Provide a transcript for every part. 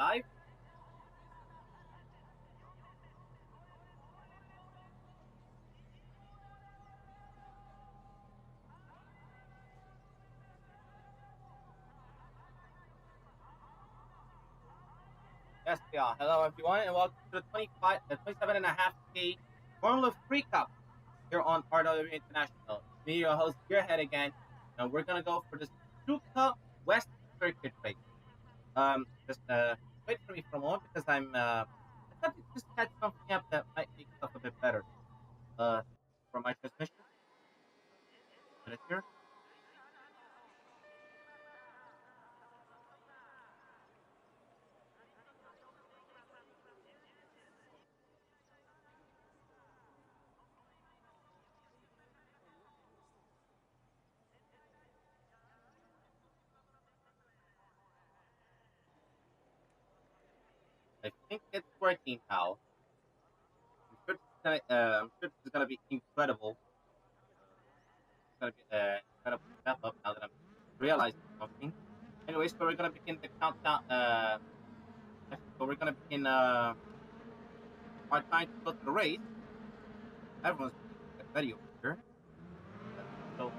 live. Yes, we are. Hello, everyone, and welcome to the 27.5K Formula 3 Cup here on RWB International. It's me, your host, Gearhead again, and we're gonna go for the Suzuka West Circuit race. Just wait for me for a moment because I thought to just catch something up that might make stuff a bit better. Uh, for my transmission, minute here. I think it's working now. I'm sure this is gonna be incredible. It's gonna be incredible step up now that I'm realizing something. Anyway, so we're gonna begin the countdown. So we're gonna begin our time to go to the race. Everyone's get ready over here. Uh, so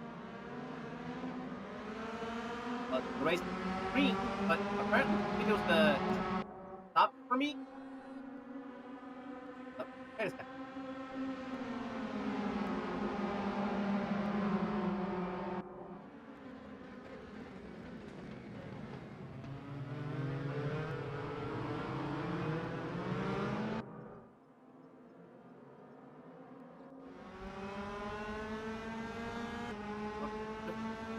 the race is green, but apparently the video's stopped for me. Wait a second. Okay, the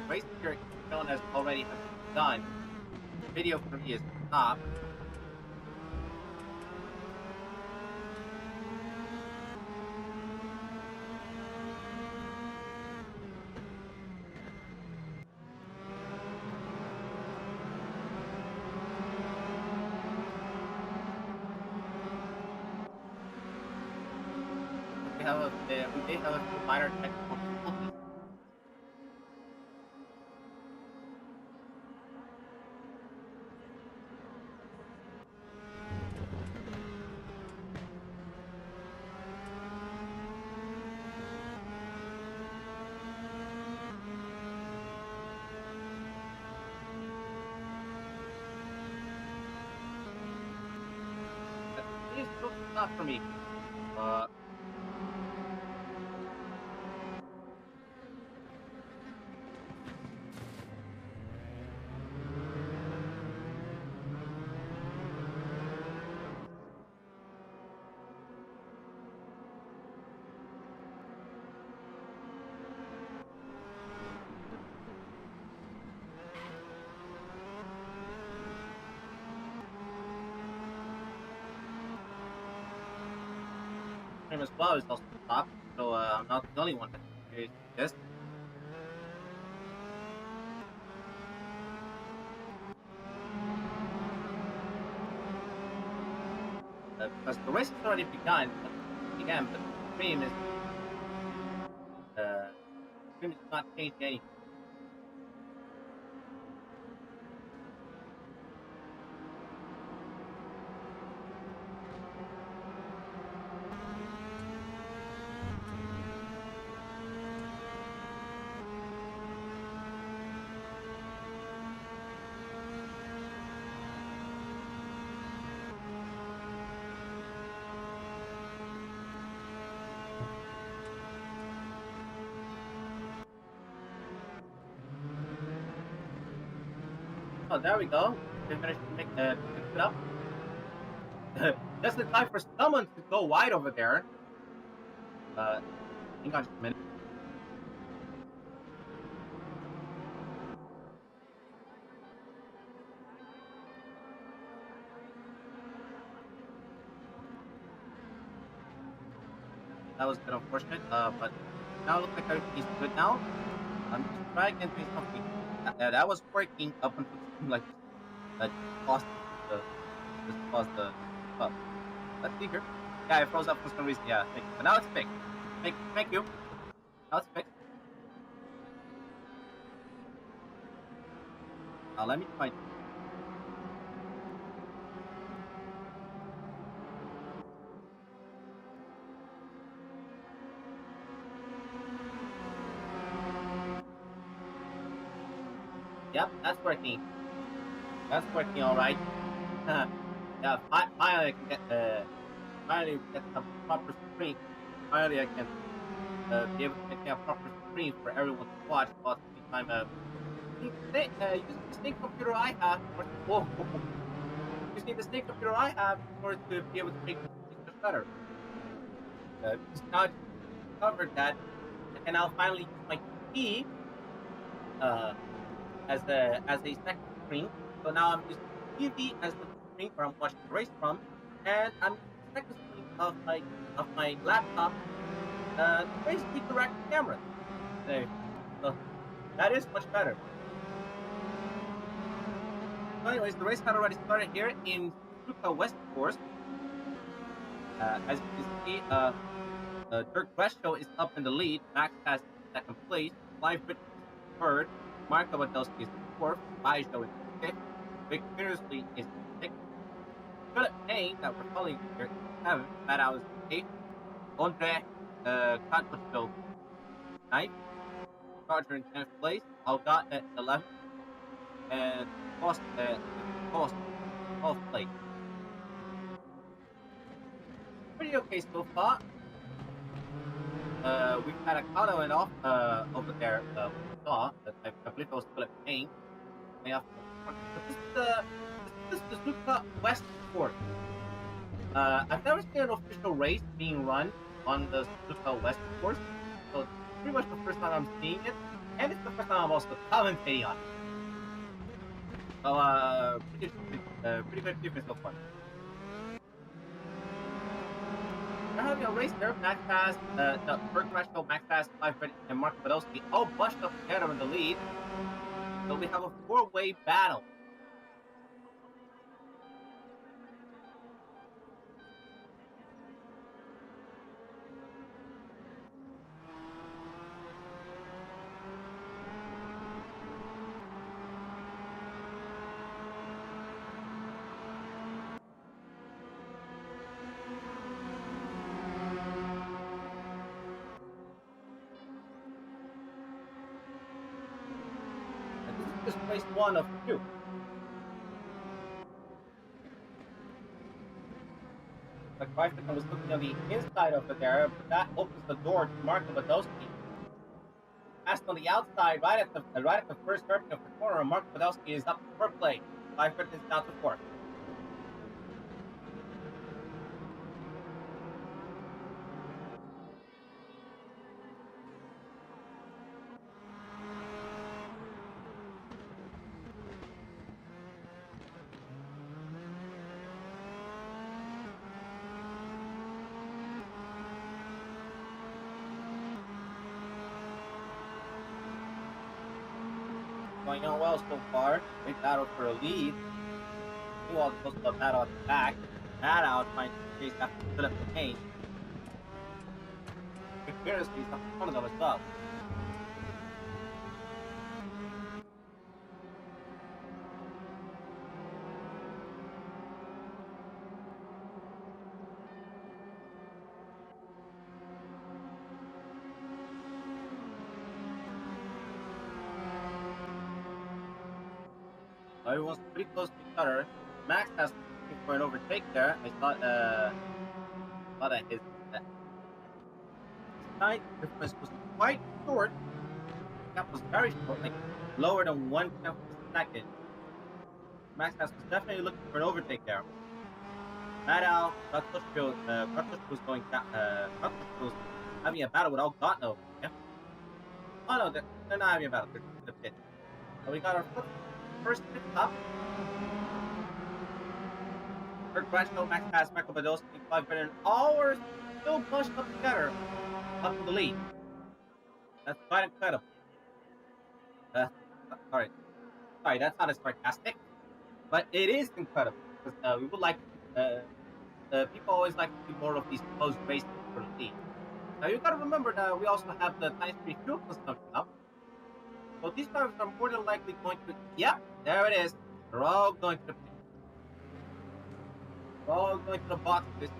race here shown as already have done. The video for me is stopped. We may have a few minor technical difficulties. It is still stopped for me. Uh, stream as well is also stopped, so I'm not the only one that's experiencing this. Because the race has already began, but uh, the stream is not changing anything. Oh, there we go. They managed to fix it up. Just in time for someone to go wide over there. Hang on just a minute. That was a bit unfortunate, but now it looks like everything's good now. I'm just trying and doing something. That was working up until something like this. That caused the this caused the oh, let's see here. Yeah, it froze up for some reason. Yeah, thank you. But now it's fixed. Thank you. Now it's fixed. Let me try. Yep, that's working. That's working all right. Yeah, finally I can get finally get some proper screen. Finally I can be able to maintain a proper screen for everyone to watch while at the same time using the same computer I have in order using the same computer I have in order to be able to make things much better. Because now I discovered that I can now finally use my TV uh, as a second screen. So now I'm using the TV as the screen where I'm watching the race from, and I'm using the second screen of my laptop to basically direct the camera. So that is much better. So anyways, the race had already started here in Suzuka West course. As you can see, Dirk Brescio is up in the lead. Max has second place. Clive Britton is third. Marco Wadowski is fourth. Baggio is fifth. Vic Petersley is sixth. Philip Payne, that we're following here, is seventh. Matt Hour is eighth. Andre Kratosville ninth. Roger in 10th place. Algot at 11th. And Post at 12th place. Pretty okay so far. We've had a car that went off over there. Saw that I believe it was Philip Payne. But this is the Suzuka West course. I've never seen an official race being run on the Suzuka West course, so it's pretty much the first time I'm seeing it, and it's the first time I'm also commentating on it. So pretty good achievement so far. We're having a race there. Max has the Burt Threshold, Max has Clive Britton, and Mark Podolski all bunched up together in the lead. So we have a four-way battle. This is just race one of two. Like Bicycle was looking on the inside over there, but that opens the door to Mark Podolski. Passed on the outside, right at the first hairpin of the corner, and Mark Podolski is up for play. 5 minutes down to 4. Going on well so far. Great battle for a lead. Meanwhile, it goes to a battle at the back. That out trying to chase after Philip Payne. Vigorously, he's up in front of them as well. Everyone's pretty close to each other. Max has looking for an overtake there. I thought that his time difference was quite short. That was very short, like lower than 1/10 of a second. Max was definitely looking for an overtake there. Madal, Kratosville was going down. Kratosville was having a battle with Algotno. Yeah? Oh no, they're not having a battle. They're in the pit. So we got our first pit stop. Kurt Bratchko, Max Pass, Michael Podolski, Clive Britton, all are still bunched up together, up in the lead. That's quite incredible. Sorry, that's not as sarcastic, but it is incredible because we would like. People always like to see more of these close races for the lead. Now you got to remember that we also have the times free fuel consumption up. So these drivers are more than likely going to. Yep, there it is. They're all going to the. They're all going to the boxes.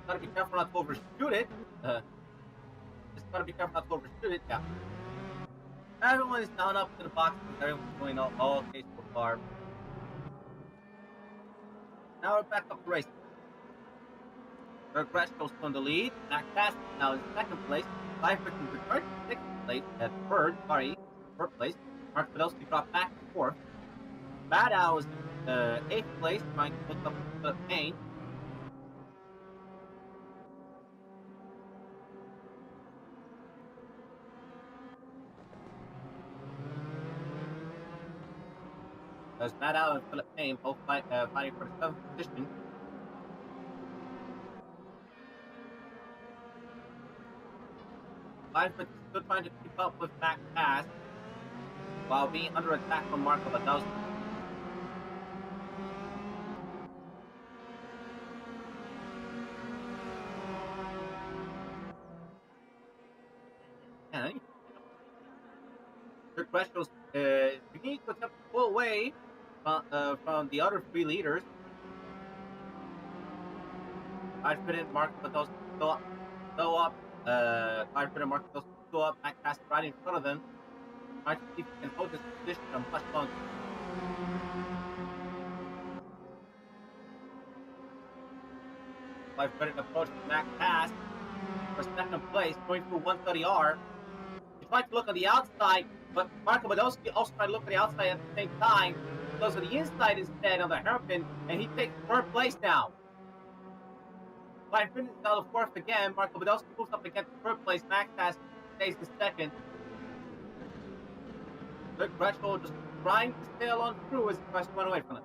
Gotta be careful not to overshoot it. Just gotta be careful not to overshoot it. Yeah. Everyone is down up to the boxes. Everyone's going all okay so far. Now we're back up to racing. Greshko's on the lead. Max Cass now in second place. Seifert is returned to sixth place. Third place. Mark Podolsky dropped back to fourth. Badow is in eighth place, trying to look up the pain. There's Badow and Philip Payne both fighting for the seventh position. Seifert is still trying to keep up with Max Cass while being under attack from Marco Badowski. Dirk Greshko's beginning to attempt to pull away from the other three leaders. Seifert and Marco Badowski go up. Seifert and Marco Badowski go up. Max Cass right in front of them. Trying to see if he can hold this position much longer. Seifert approached Max Cass for second place, going through 130R. He tried to look on the outside, but Marco Badowski also tried to look on the outside at the same time. He goes to the inside instead on the hairpin, and he takes third place now. Seifert is out of fourth again. Marco Badowski moves up against third place. Max Cass stays in second. Dirk Greshko just trying to sail on through as he tries to run away from him.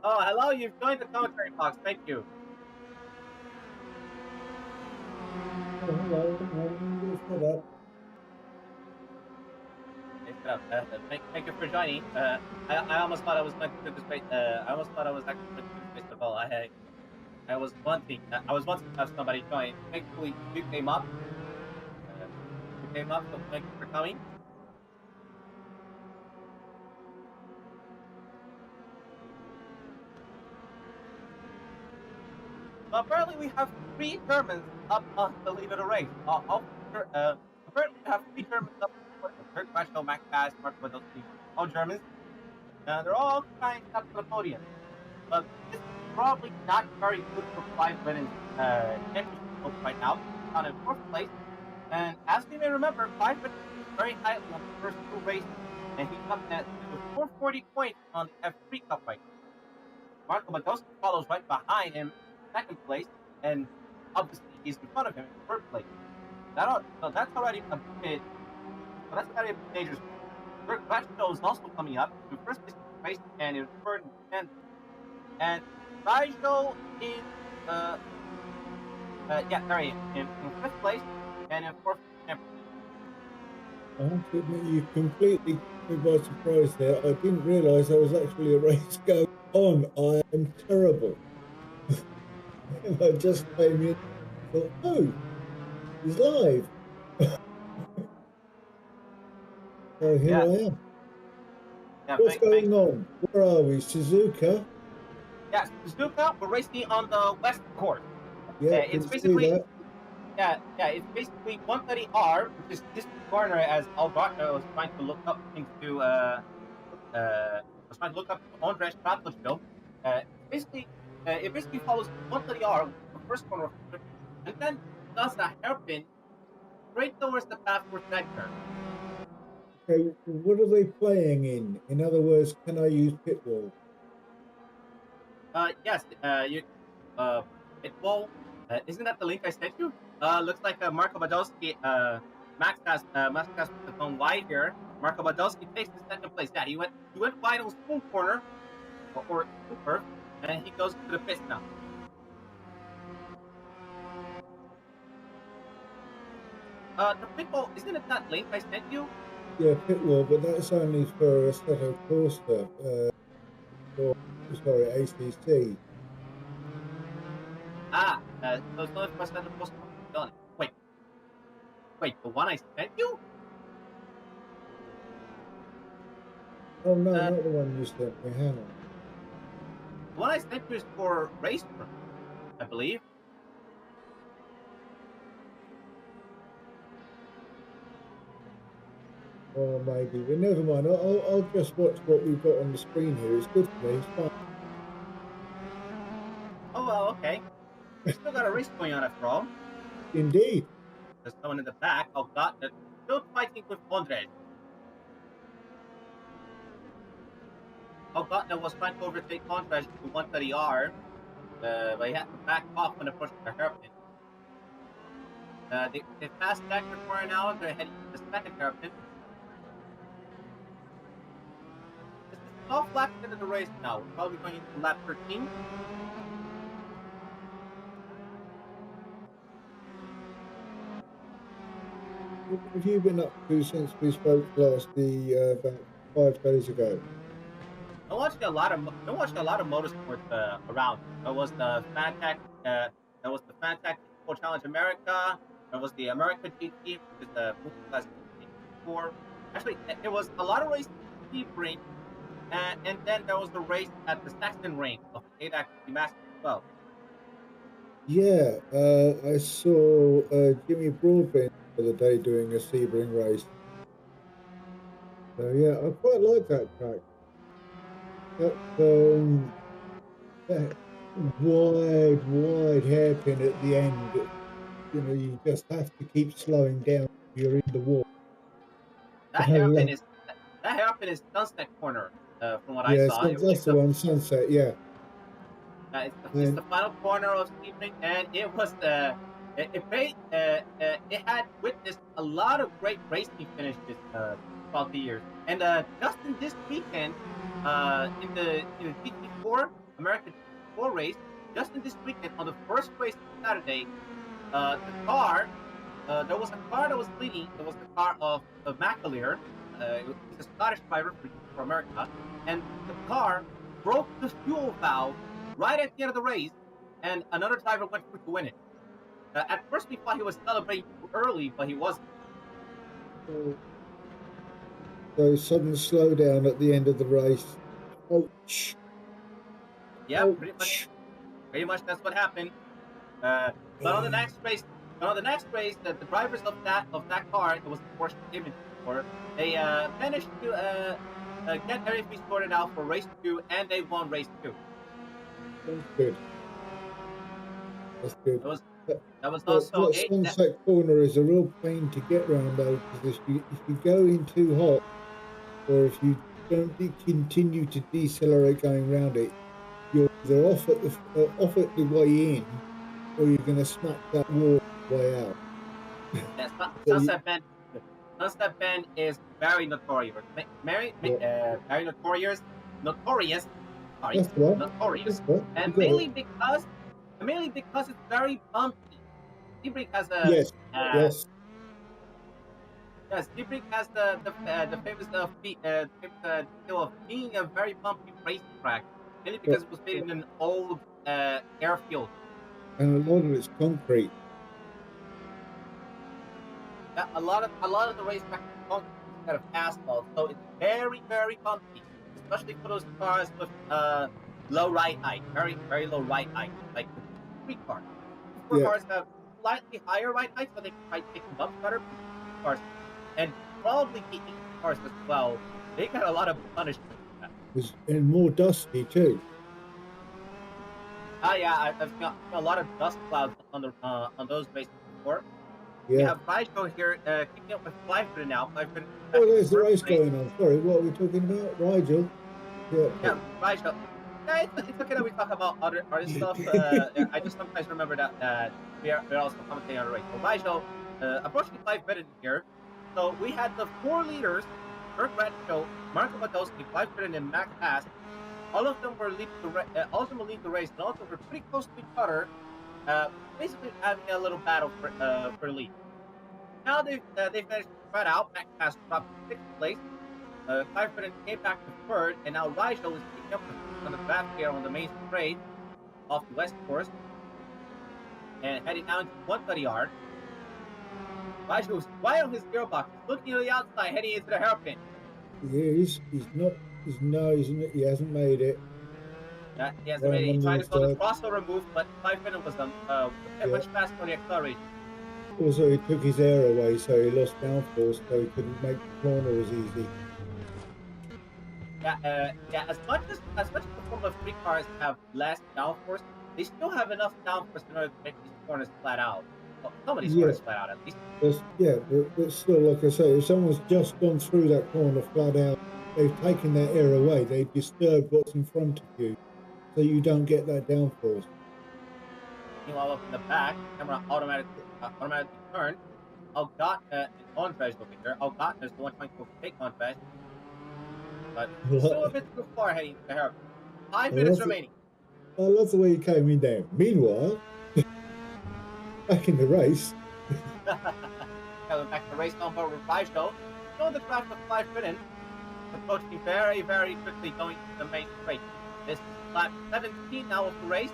Oh, hello, you've joined the commentary box. Thank you. Oh, hello. Set up. Thank you for joining. I almost thought I was meant to do this race. I almost thought I was actually meant to do this race at all. I was wanting to have somebody join. Thankfully, you came up. So thank you for coming. So apparently we have 3 Germans up on the lead of the race. Apparently we have 3 Germans up. Dirk Greshko, Max Cass, Marco Badowski, all Germans. They're all trying to up to the podium. But this is probably not very good for Clive Brennan's championship hopes right now. He's on in fourth place. And as we may remember, Clive Brennan is very highly on the first 2 races. And he's up at 440 points on the F3 Cup right now. Marco Badowski follows right behind him in second place. And obviously he's in front of him in third place. That's already a bit. So that's already a dangerous. Dirk Greshko is also coming up in first place in the race and in third and 10th. And Nigel in in fifth place and in fourth champion. I have to admit, you completely took me by surprise there. I didn't realise there was actually a race going on. I am terrible. And I just came in and thought, oh, he's live. So here I am. Yeah, What's going on? Where are we? Suzuka? Yeah, Suzuka, we're racing on the west course. Yeah, it's basically it's basically 130R, which is this corner as Alberto was trying to look up into Andres Stratosville. It basically follows 130R, the first corner of the, and then does a hairpin straight towards the path for sector. Okay, what are they playing in? In other words, can I use pitwall? Yes, pitwall. Isn't that the link I sent you? Looks like Marco Badowski, Max has put the phone wide here. Marco Badowski takes the second place. Yeah, he went wide on spoon corner or super. and he goes to the pits now. The pit wall, isn't it that link I sent you? Yeah, pit wall, but that's only for Assetto Corsa, or, sorry, ACC. So it's only for the post done. Wait, the one I sent you? Oh, no, Uh, not the one you sent me. Hang on. the one I sent you is for RaceRoom, I believe. Oh, maybe, but never mind. I'll just watch what we've got on the screen here. It's good for me. It's fine. Oh, well, okay. We still got a race going on after all. Indeed. There's someone in the back. Oh, God, that's still fighting with Andres. Oh, God, that was trying to overtake Andres to 130R, but he had to back off when approaching the hairpin. They passed that corner now. They're heading to the second hairpin. This is the soft lap end of the race now. We're probably going into lap 13. What have you been up to since we spoke last, about 5 days ago? I watched a lot of motorsports around. There was the Fantac Equal Challenge America. There was the America GT, which is the multi-class four. Actually, it was a lot of races at Sebring, and then there was the race at the Saxton Ring of ADAC Masters as well. Yeah, I saw Jimmy Broadbent the other day doing a Sebring race. So yeah, I quite like that track. That, that wide hairpin at the end. You know, you just have to keep slowing down. You're in the wall. That I hairpin love. is that hairpin is Sunset Corner, from what I Yeah, saw. so that's the one, Sunset. Yeah, It's and the final corner of Sebring, and it was it had witnessed a lot of great racing finishes throughout the years. And just in this weekend, in the GT4 American GT4 race, just in this weekend on the first race Saturday, the car there was a car that was leading. It was the car of McAleer. He's a Scottish driver for America, and the car broke the fuel valve right at the end of the race, and another driver went through to win it. At first, we thought he was celebrating too early, but he wasn't. so sudden slowdown at the end of the race. Ouch! Yeah, Ouch! pretty much that's what happened. But on the next race, the drivers of that car, it was the Porsche Image Sport, they managed to get everything sorted out for race 2, and they won race 2. That's good. That's good. It was That, that was also that eight. Sunset Corner is a real pain to get round though, because if you go in too hot, or if you don't continue to decelerate going round it, you're either off at the way in, or you're going to smack that wall way out. Yes, So you, Sunset Bend is very notorious. yeah, Very notorious. Sorry, that's the one. That's notorious, the one. You and got it. mainly because it's very bumpy. Sebring has a Yes, uh, yes. yes, Sebring has the famous deal of being a very bumpy racetrack, mainly But, because it was made in an old airfield. and a lot of it's concrete. A lot of the racetrack is concrete instead of asphalt, so it's very bumpy, especially for those cars with low ride height, very low ride height, like the street cars. Super Yeah, cars have slightly higher ride height, so they can try taking bumps better. Cars and probably the 80 cars as well. They got a lot of punishment for that. and more dusty too. Yeah, I've got a lot of dust clouds on those races before. We Yeah. have Raijo here keeping up with 500 now. 500 back Oh, in there's the first race place. going on. Sorry, what are we talking about? Rigel. Yeah. Yeah, Raijo. Yeah, it's okay that we talk about other stuff. I just sometimes remember that we're also commentating on the race. So Raijo, approaching 5 minutes here. So we had the 4 leaders: Kirk Bradshaw, Marco Badowski, 5 minutes, and Max Haas. all of them were leading all of them were leading the race, and all of them were pretty close to each other, basically having a little battle for lead. Now they finished spread out. Max has dropped to 6th place. Clive Britton came back to 3rd, and now Rigel is picking up the on the draft here on the main straight off the west course and heading down to 130R. Rigel was right on his gearbox, looking to the outside, heading into the hairpin. He's not. He hasn't made it. He hasn't made it. He tried to go the crossover move, but Clive Britton was a bit much faster on the acceleration. Also, he took his air away, so he lost downforce, so he couldn't make the corner as easy. Yeah. As much as the Formula 3 cars have less downforce, they still have enough downforce in order to make these corners flat out. Well, some of these corners flat out, at least. But still, like I say, if someone's just gone through that corner flat out, they've taken their air away. They've disturbed what's in front of you, so you don't get that downforce. Meanwhile, up in the back, camera automatically turned. Got an Andres over here. Got is the one trying to overtake Andres, but still a bit too far heading to the hairpin. 5 minutes remaining. I love the way he came in there. Meanwhile, back in the race. Back to race number with Rigel. Still the track of Clive Britton, approaching very, very quickly going to the main straight. This is lap 17 now of the race.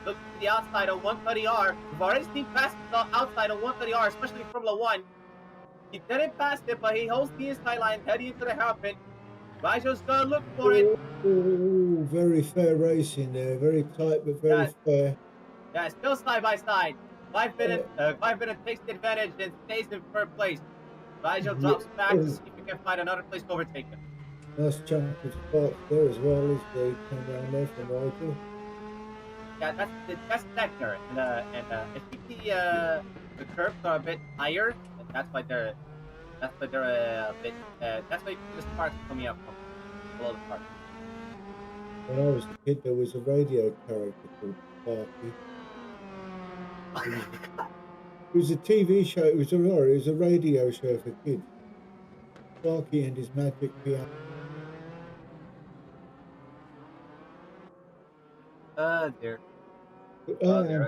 Look to the outside of 130R. We've already seen passes outside of 130R, especially in Formula 1. He didn't pass it, but he holds the inside line heading into the hairpin. Rigel's gonna look for it. Oh, very fair racing there. Very tight, but very fair. Yeah, still side by side. Clive Britton takes the advantage and stays in 3rd place. Rigel drops back to see if he can find another place to overtake him. Nice chunk of spark there as well as they come around there from Rigel. Yeah, that's Deckner, and I think the curves are a bit higher, and that's why they're a bit. That's why the sparks coming up from below the park. When I was a kid, there was a radio character called Sparky. It was a TV show. It was a radio show for kids. Sparky and his magic piano. Dear. I am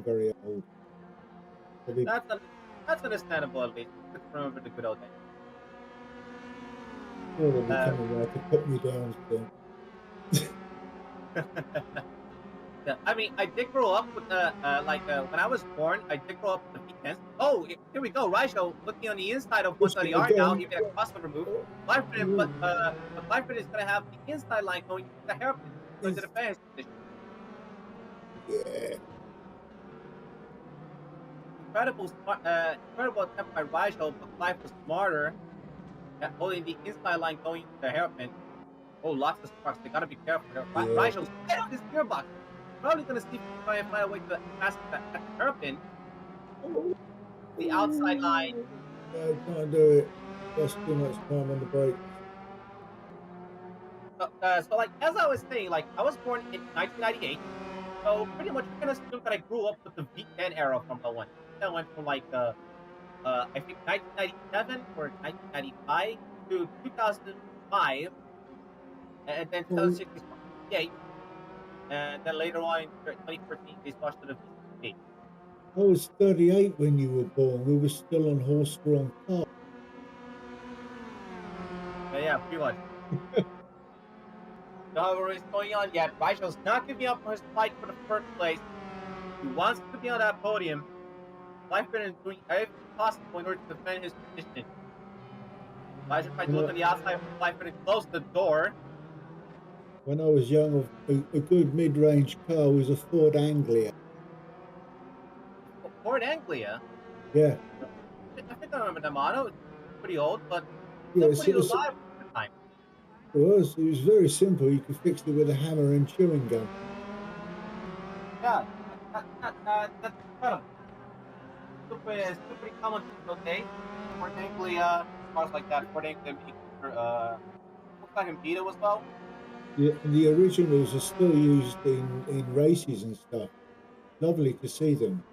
very old. That's understandable, at least. Let's remember the good old days. Sure, they'll be coming around to put me down still. Yeah, I mean, I did grow up with when I was born, I did grow up with the V10s. Oh, here we go. Rigel looking on the inside of 130R now. He made a crossover move. Clive Britton is going to have the inside line going to the hairpin into the fence position. Yeah. Incredible attempt by Rigel, but Clive was smarter at holding the inside line going to the hairpin. Oh, lots of sparks. They got to be careful here. Rigel's right on his gearbox. Probably going to see if he can try and find a way to pass at the hairpin. The outside line. No, can't do it. That's too much time on the brake. So like, as I was saying, like, I was born in 1998. So pretty much you can assume that I grew up with the V10 era from the one. That went from like, I think 1997 or 1995 to 2005. And then 2068. And then later on in 2014, they switched to the V8. I was 38 when you were born. We were still on horse-drawn cars. Yeah, pretty much. However, it's going on yet. Rigel's not giving up on his fight for the 1st place. He wants to be on that podium. Clive Britton is doing everything possible in order to defend his position. Rigel tried to look on the outside, Clive Britton closed the door. When I was young, a good mid-range car was a Ford Anglia. Ford Anglia? Yeah. I think I remember the model. It's pretty old, but still pretty alive at the time. It was very simple. You could fix it with a hammer and chewing gum. Yeah, that's incredible. Still pretty common today. Ford Anglia, cars like that. Ford Anglia, Volkswagen Beetle as well. Yeah, the originals are still used in races and stuff. Lovely to see them.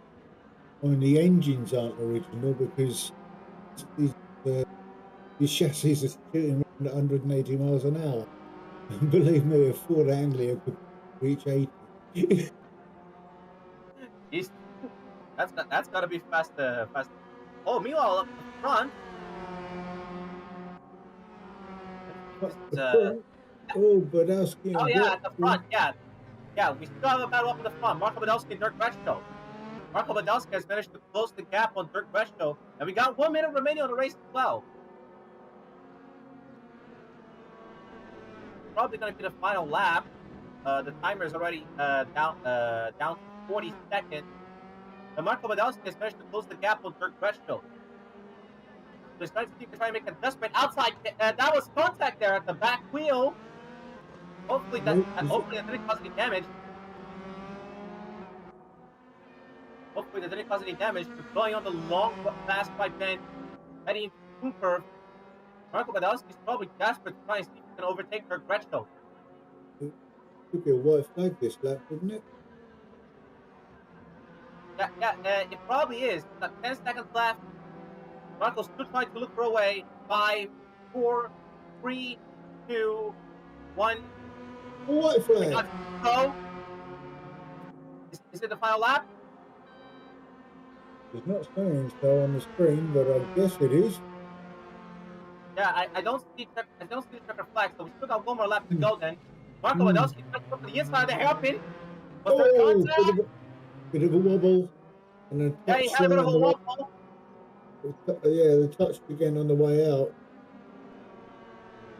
I mean, the engines aren't original because the chassis are shooting around 180 miles an hour. Believe me, a Ford Anglia could reach 80. He's that's gotta be fast. Fast. Oh, meanwhile up the front, let me see if this But is the front, oh, Badowski Oh and yeah, at the Gretchen. front. Yeah, yeah. We still have a battle up in the front. Marco Badowski and Dirk Bretschko. Marco Badowski has managed to close the gap on Dirk Bretschko, and we got 1 minute remaining on the race as well. Probably going to be the final lap. The timer is already down to 40 seconds. And Marco Badowski has managed to close the gap on Dirk Bretschko. Just trying to see if they try to make an adjustment outside. That was contact there at the back wheel. Hopefully that didn't cause any damage. Hopefully that didn't cause any damage. But going on the long fast right bend, heading into the curve. Marco Badowski is probably desperate to try and see if he can overtake Dirk Bretschko. It could be a white flag this lap, wouldn't it? It probably is. Got 10 seconds left. Marco's still trying to look for a way. 5, 4, 3, 2, 1. A white We flag. got go. Is it the final lap? It's not saying so on the screen, but I guess it is. Yeah, I don't see the checker flag, so we still got 1 more lap to Hmm. go. Then Marco Hmm. Badowski trying to go to the inside of the hairpin. Was there Oh, contact? bit of a wobble, and a Yeah, he touch had a there bit of on a the way. wobble. Yeah, the touch again on the way out.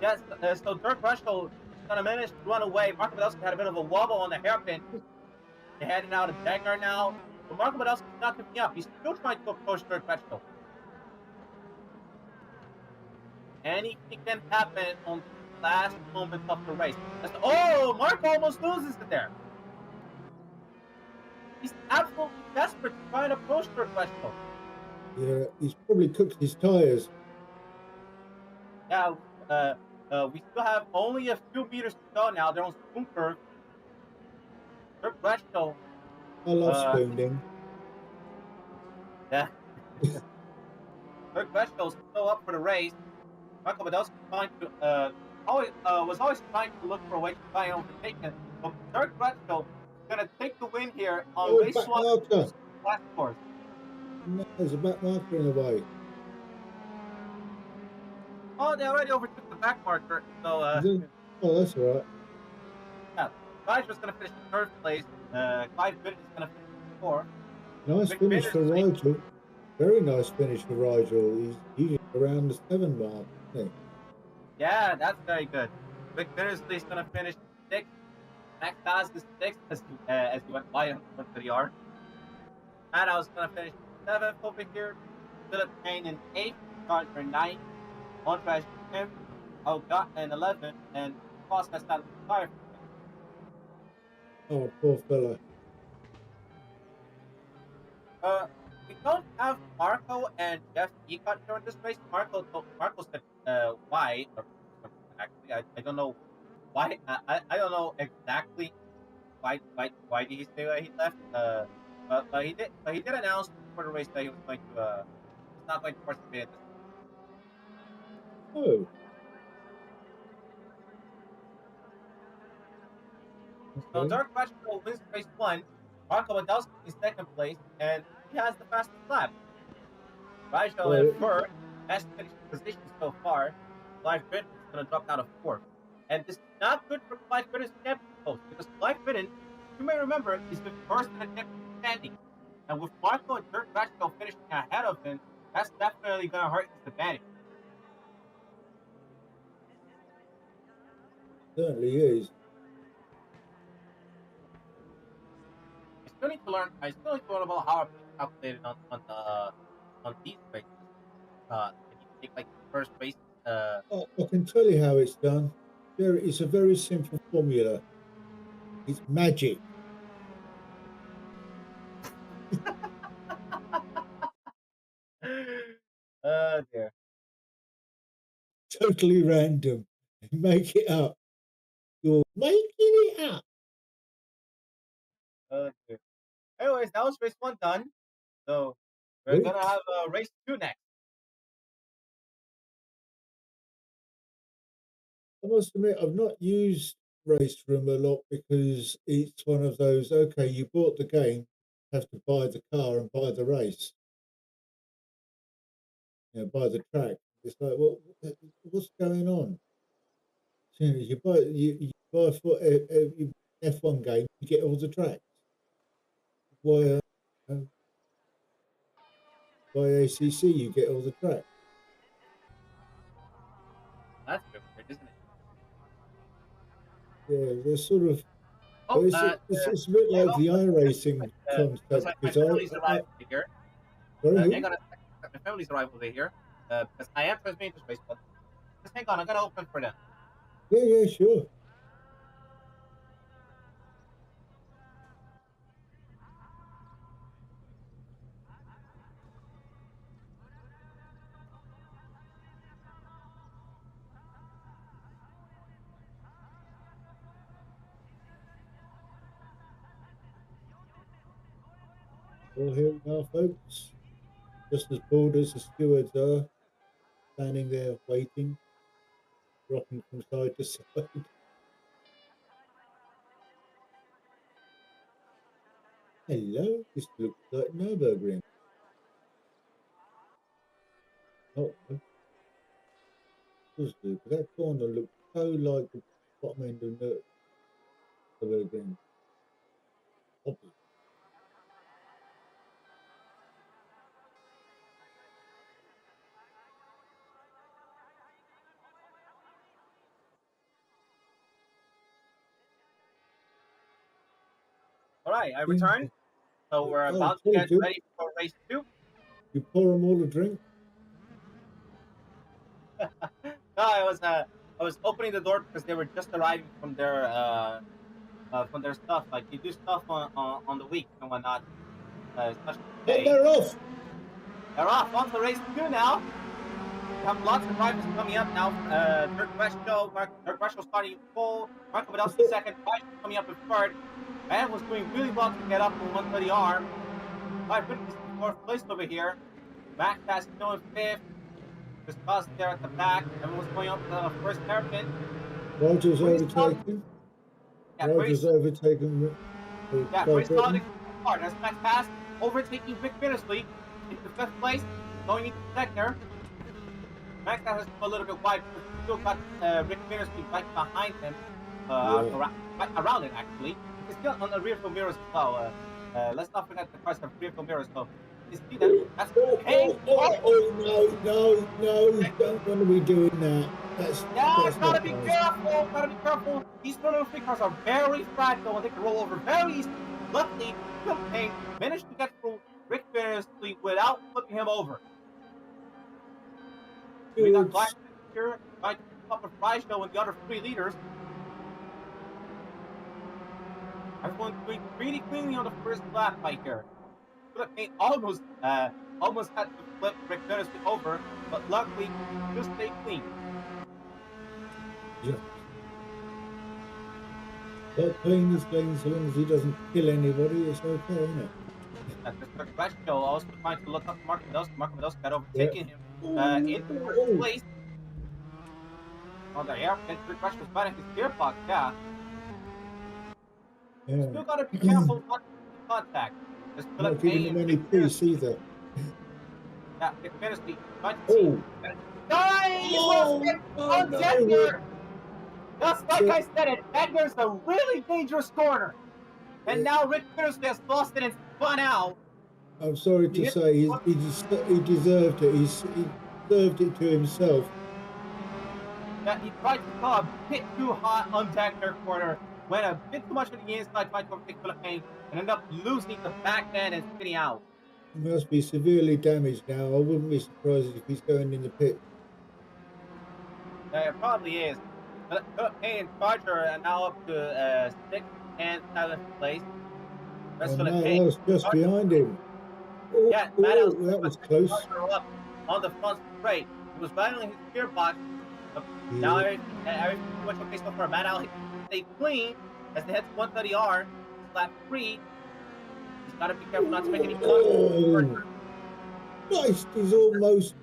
Yes, so Dirk Bretschko kind of managed to run away. Marco Badowski had a bit of a wobble on the hairpin. They're heading out of Dagger now. But Marco Badowski's not giving up. He's still trying to approach Dirk Bretschko. Anything can happen on the last moment of the race. Marco almost loses it there. He's absolutely desperate to try and approach Dirk Bretschko. Yeah, he's probably cooked his tires. Yeah, we still have only a few meters to go now. They're on spoon curve. Dirk Bretschko, I love uh, spooning. yeah, Dirk Bretschko's still up for the race. Marco Badowski was always trying to look for a way to try and overtake him. But Dirk Bretschko is going to take the win here on Oh, race back one marker. last course. No, there's a back marker in the way. Oh, they already overtook the back marker. So, Oh, that's all right. yeah, Geiger's going to finish in third place. Clive Bitten is going to finish in fourth. Nice Vic finish for Bittersley, Rigel. Very nice finish for Rigel. He's usually around the 7 mark, isn't yeah, that's very good. Vic Bittersley is going to finish sixth. Max Daz is sixth as he went wide on the R. And I was going to finish seventh over here. Philip Kane in eighth. Gardner ninth. Montrage 10th. Algot in 11th. And Foss has started retired. he? Oh, poor fella. Uh, we don't have Marco and Jeff Ecott during this race. Marco said why or actually I don't know why I don't know exactly why did he say why he left. But he did announce before the race that he was going to he's not going to participate in this. Oh, So okay. Dirk Bretschko wins race one. Marco Wadowski in second place, and he has the fastest lap. Rigel in Well, first, best finishing position so far. Clive Britton is going to drop out of fourth. And this is not good for Clive Britton's championship post because Clive Britton, you may remember, is the first in the championship standing. And with Marco and Dirk Bretschko finishing ahead of him, that's definitely going to hurt his advantage. certainly is. I still need to learn about how it's calculated on these races. Can you take like the first race? I can tell you how it's done. It's a very simple formula. It's magic. Dear. Totally random. Make it up. You're making it up. Dear. Anyways, that was race one done. So we're Wait. gonna have race two next. I must admit, I've not used RaceRoom a lot because it's one of those, okay, you bought the game, have to buy the car and buy the race, buy the track. It's like, well, what's going on? So, you buy for you F1 game, you get all the tracks. Why by ACC, you get all the tracks. That's a bit weird, isn't it? Yeah, they're sort of. Oh, It's a bit like hello. the iRacing Looks concept like my because family's I arrived over here. sorry Hang who? on a second. My family's arrived over here. Because I am transmitting to space, but just hang on. I gotta open for them. Yeah, sure. Well, here we are, folks. Just as bored as the stewards are, standing there waiting, rocking from side to side. Hello, this looks like Nürburgring. Oh, but that corner looks so like the bottom end of Nürburgring. Opposite. All right, I Yeah. returned. So we're Oh, about to jolly get good. ready for race 2. You pour them all a drink? No, I was opening the door because they were just arriving from their stuff. Like they do stuff on the week and whatnot, especially Oh, today. they're off! They're off on to race 2 now. We have lots of drivers coming up now. Dirk Brescio starting full. Marco Badowski second. Brescio coming up in third. Man was doing really well to get up on 130R. 550 is in fourth place over here. Max is still in fifth. Discussed there at the back. Everyone's going up the first hairpin. Rogers Pretty solid. overtaken. Yeah, Rogers overtaken by pretty solid Britain. start. As Max passed, overtaking Rick Bittersley into fifth place, going into second. Max has a little bit wide, but still got Rick Bittersley right behind him, around it actually. He's still on the rear view mirrors as well. Let's not forget the cars have rear view mirrors, so you see them. That's No, don't want to be doing that. That's gotta not be nice. careful, gotta be careful. These little free cars are very fragile and they can roll over very easily. Luckily, Phil Payne managed to get through Rick Bittersley without flipping him over. We got Black here, trying to keep up with Freisdale and the other 3 leaders. Everyone's doing pretty cleanly on the first lap right here. Philip Payne almost had to flip Rick Bittersley over, but luckily, just stayed clean. Yeah. Well, clean is clean, so long as he doesn't kill anybody, it's okay, isn't it? Mr. Gretschko also trying to look up Mark Medowski. Mark Medowski had overtaken him in first place. On the air, and Gretschko was biting his gearbox, yeah. Still gotta be careful not to make contact. Not giving him any peace either. Yeah, Rick Bittersley trying to see. Nice! On Degner! Just like I said it, Degner's a really dangerous corner. And now Rick Bittersley has lost it and spun out. I'm sorry to say, he deserved it. He deserved it to himself. That he tried to go a bit too hot on Degner corner, went a bit too much to the inside, tried to overtake Philip Payne, and ended up losing the back end and spinning out. He must be severely damaged now. I wouldn't be surprised if he's going in the pit. It probably is. Philip Payne and Charger are now up to 6th and 7th place. And Matt Ellis just behind him. Yeah, Matt Ellis that was close. Up on the front straight. He was battling his gearbox. Now everything's much okay so far. Matt Ellis stayed clean as they head to 130R. Lap 3. He's got to be careful not to make any contact. Christ, he's almost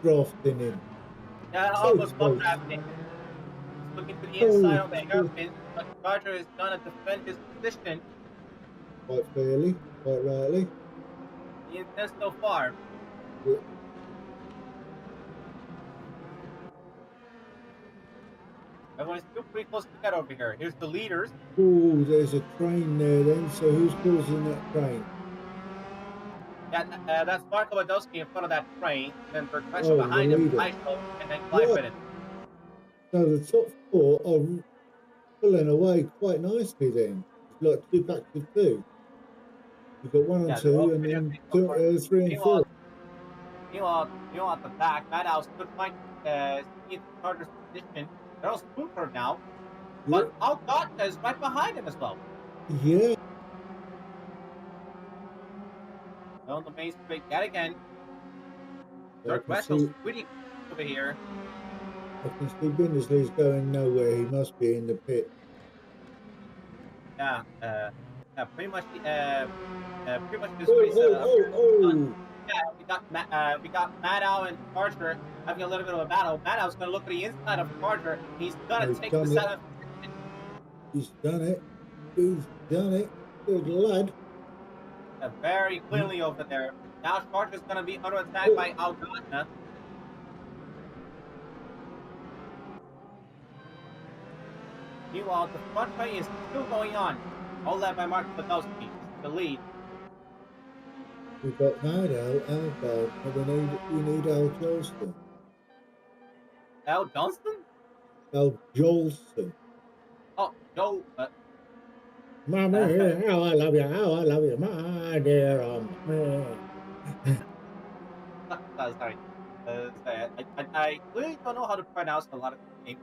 drafting him. Yeah, So almost bumped close. that thing. He's looking to the inside So of the close. hairpin, but Roger is gonna defend his position. Quite fairly, quite rightly. He intends so far. Yeah. Everyone's still pretty close together over here. Here's the leaders. Oh, there's a train there then. So who's causing that train? Yeah, that's Marco Wadowski in front of that train, and then Dirk Retschel Oh, the behind him, leader. Eichel, and then Right. Glyfrin. So the top four are pulling away quite nicely then. It's like two packs of two. You've got one and Yeah, they're all two, and pretty then okay so two, far. three and four. Meanwhile, at the back, Madhouse still trying to see into Carter's position. They're all Spooker now, Yeah, but Algotna is right behind him as well. yeah. They're on the main straight yet again. I Dirk can Retschel's see, pretty over here. I can see Bindesley's going nowhere. He must be in the pit. Yeah, pretty much this Oh, race oh, oh, appears to be done. oh! Yeah, we got Maddow and Charger having a little bit of a battle. Maddow's gonna look at the inside of Charger. He's gonna He's take the done it. seventh. He's done it. He's done it. Good lad. Very cleanly over there. Now Charger's gonna be under attack Oh, by Algotna. Meanwhile, the front fight is still going on. All led by Mark Podolski, the lead. we've got Maddow, Alcott, and we need Al Jolson. Al Johnston? Al Jolson. Oh, Joe. Mama, how I love you, my dear. Sorry. I really don't know how to pronounce a lot of names.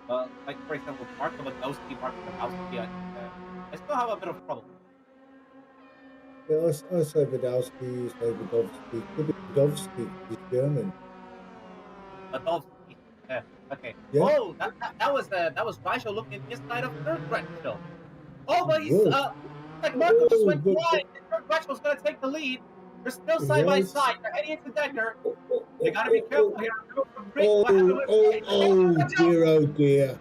Like for example, Mark Lewandowski, Mark Lewandowski. I still have a bit of trouble. Yeah, I say Vidalski, you say Vidovsky. Could be Vidovsky, he's German. Lewandowski. Yeah. Okay. Yeah, Oh, that was Raicho looking inside of third Rachel. Oh, but he's well, like Marco just oh, went wide. And third Rachel's gonna take the lead. They're still side by yes. side. They're heading into Decker. Oh, oh, They oh, gotta be oh, careful oh, here. oh, What happened with oh, oh, dear, oh, dear.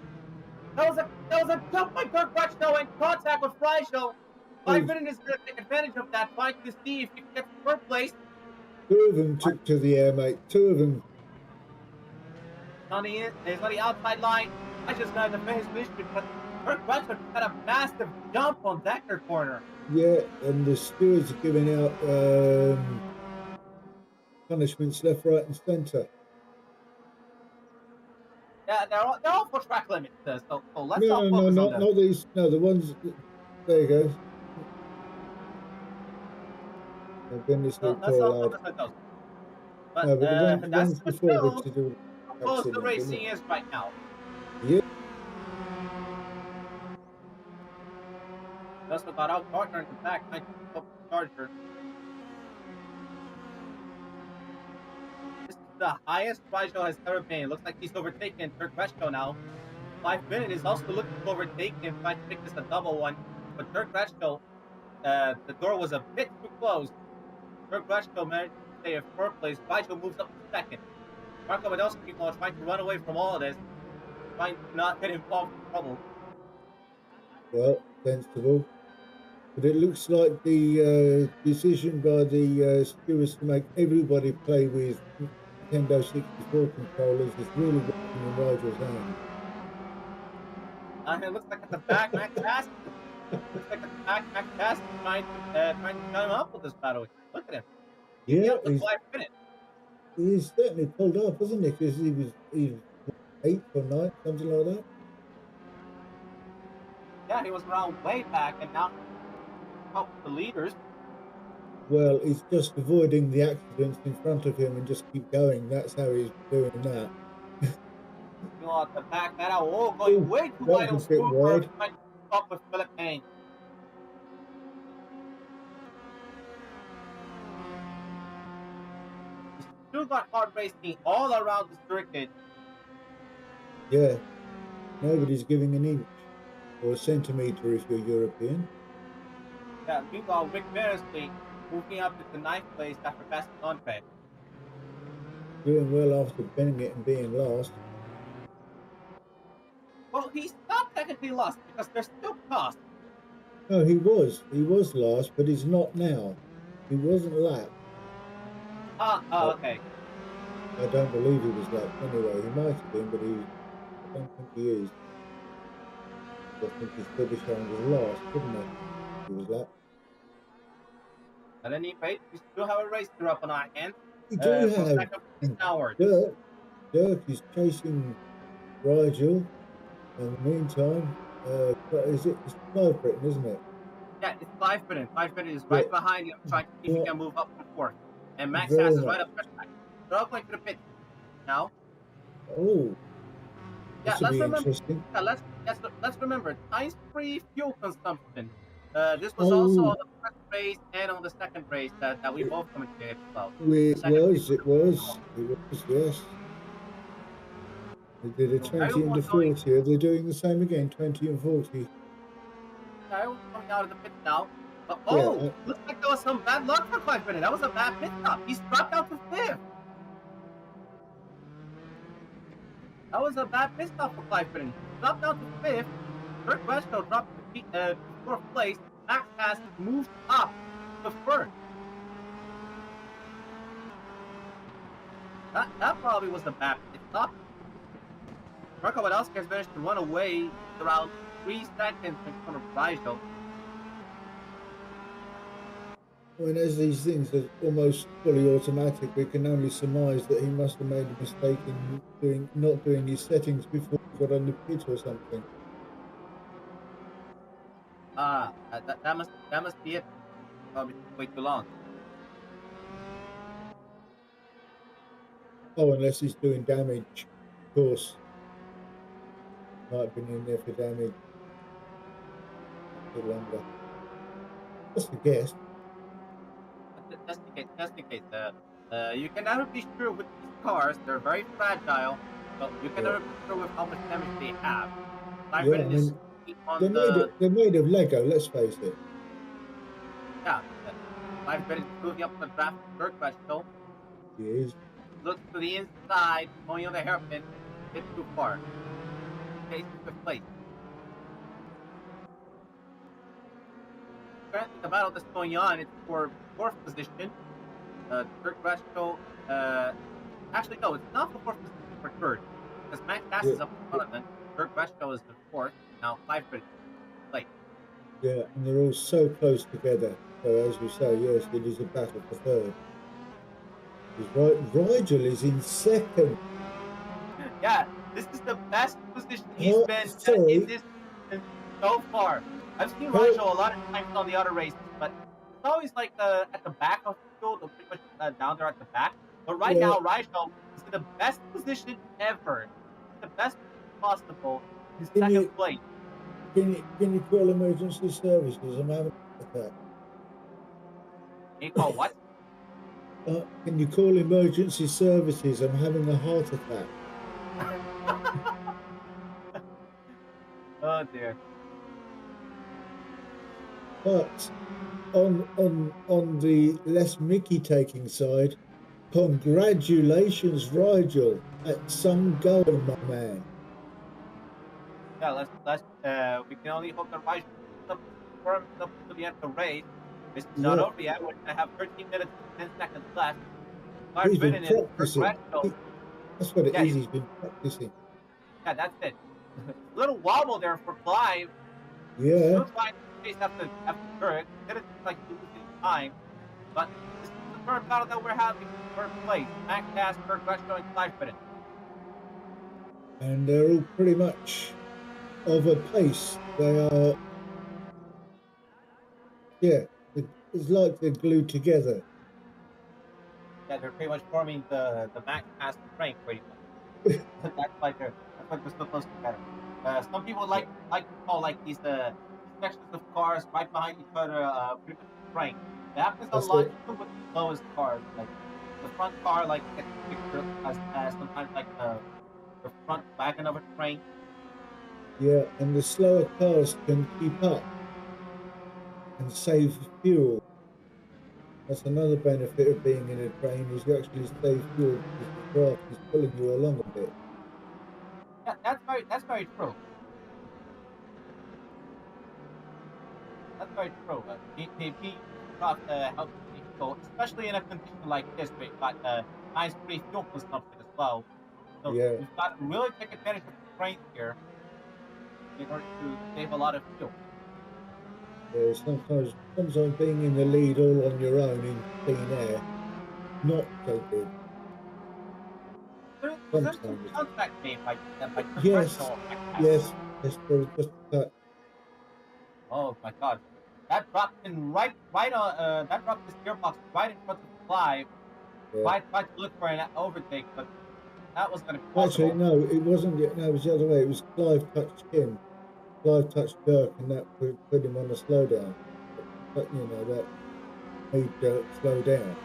That was a jump by Kirk Rachel in contact with Raicho. Oh, 5 minutes is gonna take advantage of that, trying to see if he can get to third place. two of them took to the air, mate. Two of them. He's on the outside line. I just got to defend his position, but Kirk Rachel had a massive jump on Decker corner. Yeah, and the stewards are giving out punishments left, right, and centre. Yeah, they're all for track limits, so let's all No, no, focus on them. not these. No, the ones. There you go. I've been this So little let's poor all lad. focus on those. But No, but the that's ones just before were shows to do with how close the accident, didn't racing it? is right now. Yeah. They also got out partner in the back, trying to keep up with Charger. This is the highest Raicho has ever been. It looks like he's overtaken Dirk Retschko now. 5 minutes is also looking to overtake him, trying to make this a double one. But Dirk Retschko, the door was a bit too close. Dirk Retschko managed to stay in third place. Raicho moves up to second. Marco Wadowski, meanwhile, trying to run away from all of this, trying to not get involved in trouble. Well, sensible. But it looks like the decision by the stewards to make everybody play with Nintendo 64 controllers is really working in Rigel's hand. It looks like at the back, Max Cass. Looks like at the back, Max Cass is trying to come up with this battle. Look at him. He Yeah, up to 5 minutes. he's certainly pulled up, hasn't he? Because he was 8th or 9th, something like that. Yeah, he was around way back, and now out with the leaders. Well, he's just avoiding the accidents in front of him and just keep going. That's how he's doing that. You know, at the back, that all going way too wide on That's a bit Spooker, wide. trying to keep up with Philip Kane. He's still got hard racing all around the circuit. Yeah, nobody's giving an inch or a centimetre if you're European. Yeah, meanwhile, Rick Beresley moving up to the 9th place after passing Andre. doing well after binning it and being last. Well, he's not technically lost because there's still cost. No, he was last, but he's not now. He wasn't lapped. Okay. I don't believe he was lapped anyway. He might have been, but I don't think he is. I think he'd still be showing as last, wouldn't he? He was lapped. At any rate, we still have a race to up on our hands. We do From have second place downwards. Dirk is chasing Rigel. In the meantime, it's Clive Britain, isn't it? Yeah, it's Clive Britton. Clive Britton is Yeah. right behind him, trying to see if he Yeah. can move up from fourth. And Max Very Haas is much. right up the track. They're all going to the pit now. Oh, Yeah, this will let's be remember. interesting. Yeah, let's remember times-free fuel consumption. This was also Oh, on the first race and on the second race that we both commented about. it Second race was, yes. They did a so 20 and a 40. Are they doing the same again, 20 and 40? Everyone's coming out of the pit now. But Yeah. looks like there was some bad luck for Clive Britton. That was a bad pit stop. He's dropped out to fifth. That was a bad pit stop for Clive Britton. He dropped down to fifth. Kurt Westphal dropped to fourth place. Max has moved up to first. That probably was a bad pit stop. Marco Wadowski managed to run away around 3 seconds in front of Rigel. When as these things are almost fully automatic, we can only surmise that he must have made a mistake in not doing his settings before he got on the pit or something. That must be it. Probably way too long. Oh, unless he's doing damage, of course. Might have been in there for damage. A bit longer. Just a guess. Just in case. You can never be sure with these cars. They're very fragile, so you can never be sure with how much damage they have. They're made of Lego. Let's face it. Yeah, Clive Britton is moving up the draft. Kurt Westphal. He is. Looks to the inside, going on the hairpin. Bit too far. Takes fifth place. Currently, the battle that's going on is for fourth position. Kurt Westphal. Actually, no, it's not for fourth position. For third, because Max Haas is up in front of them. Kurt Westphal is the fourth. Now Clive Britton is late. Yeah, and they're all so close together. So as we say, yes, it is a battle for third. Rigel is in second. Yeah, this is the best position he's been in this season so far. I've seen Rigel a lot of times on the other races, but it's always like at the back of the field, or pretty much down there at the back. But right now, Rigel is in the best position ever. The best possible. He's second place. Can you call emergency services? I'm having a heart attack. Can you call what? Can you call emergency services? I'm having a heart attack. Oh dear. But on the less Mickey taking side, congratulations, Rigel. That's some going, my man. Yeah, we can only hope that Rigel up to the end of the race. This is not over yet. We're gonna have 13 minutes and 10 seconds left. He's been practicing. That's what it is. He's been practicing. Yeah, that's it. A little wobble there for Clive. Yeah. Still trying to chase after Kurt. Didn't seem like he was losing time. But this is the third battle that we're having in third place. Max Haas, Kurt Westphal, and Clive Britton. And they're all pretty much of a pace. They are, it's like they're glued together. Yeah, they're pretty much forming the Max Haas train pretty much. that's like they're so close together. Some people like to call like these sections of cars right behind each other pretty much a train. That happens a lot even with the slowest cars. Like the front car like gets pictured as sometimes like the front wagon of a train. Yeah, and the slower cars can keep up and save fuel. That's another benefit of being in a train, is you actually save fuel because craft is pulling you along a bit. Yeah, that's very true. That's very true. Being craft helps the vehicle, especially in a condition like this where you've got nice free fuel consumption as well. So Yeah, you've got to really take advantage of the terrain here in order to save a lot of fuel. yeah. Sometimes being in the lead all on your own in clean air, not so good. Was there some Sometimes. contact made by Kurt Yes, Russell? yes, yes, bro. Just that. Oh my God, that dropped in right on that dropped this gearbox right in front of Clive. Yeah. Clive tried to look for an overtake, but that was going to be Actually, possible. no, it wasn't. No, it was the other way. It was Clive touched him. Clive touched Dirk, and that put him on a slowdown. But you know that made Dirk slow down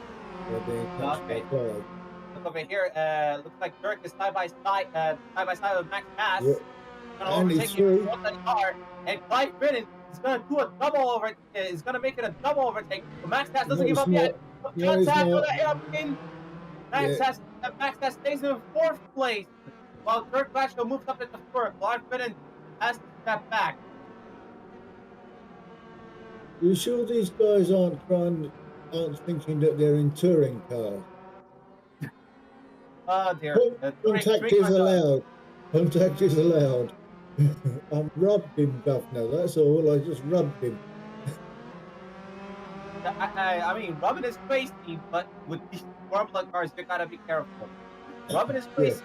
by being touched by Okay, Clive. look over here. Looks like Dirk is side by side with Max Yeah, Pass. Gonna and he's overtake him through. on the car, and Clive Britton is gonna do a double over. Is gonna make it a double overtake, but Max Pass doesn't No, give it's up yet. not. No, it's Contact on not. the hairpin. Yeah, Max Pass stays in fourth place, while Dirk Glatchko moves up into third. Clive Britton has to step back. you sure these guys aren't thinking that they're in touring cars? Oh dear, the Contact three is cars. allowed. Contact is allowed. I rubbed him, Governor. That's all. I just rubbed him. I mean, rubbing is crazy, but with these Formula cars, you gotta be careful. Rubbing is Yeah. crazy,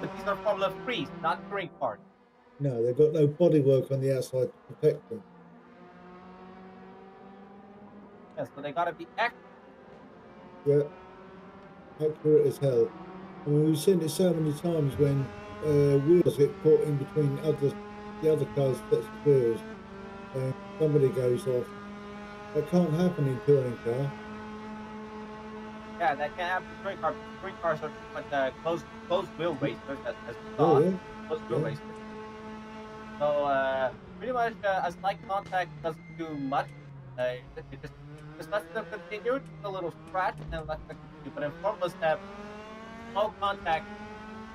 but these are Formula 3s, not touring cars. No, they've got no bodywork on the outside to protect them. Yeah, so they gotta be extra. Yeah, accurate as hell. I mean, we've seen it so many times when wheels get caught in between the other car's sets of wheels, and somebody goes off. That can't happen in touring car. Yeah, that can't happen in touring cars. Touring cars are like closed wheel racers, as we Oh saw, yeah, closed wheel yeah. racers. So pretty much a slight contact doesn't do much. It just lets them continue, just a little scratch, and lets them continue. But in Formula step, small contact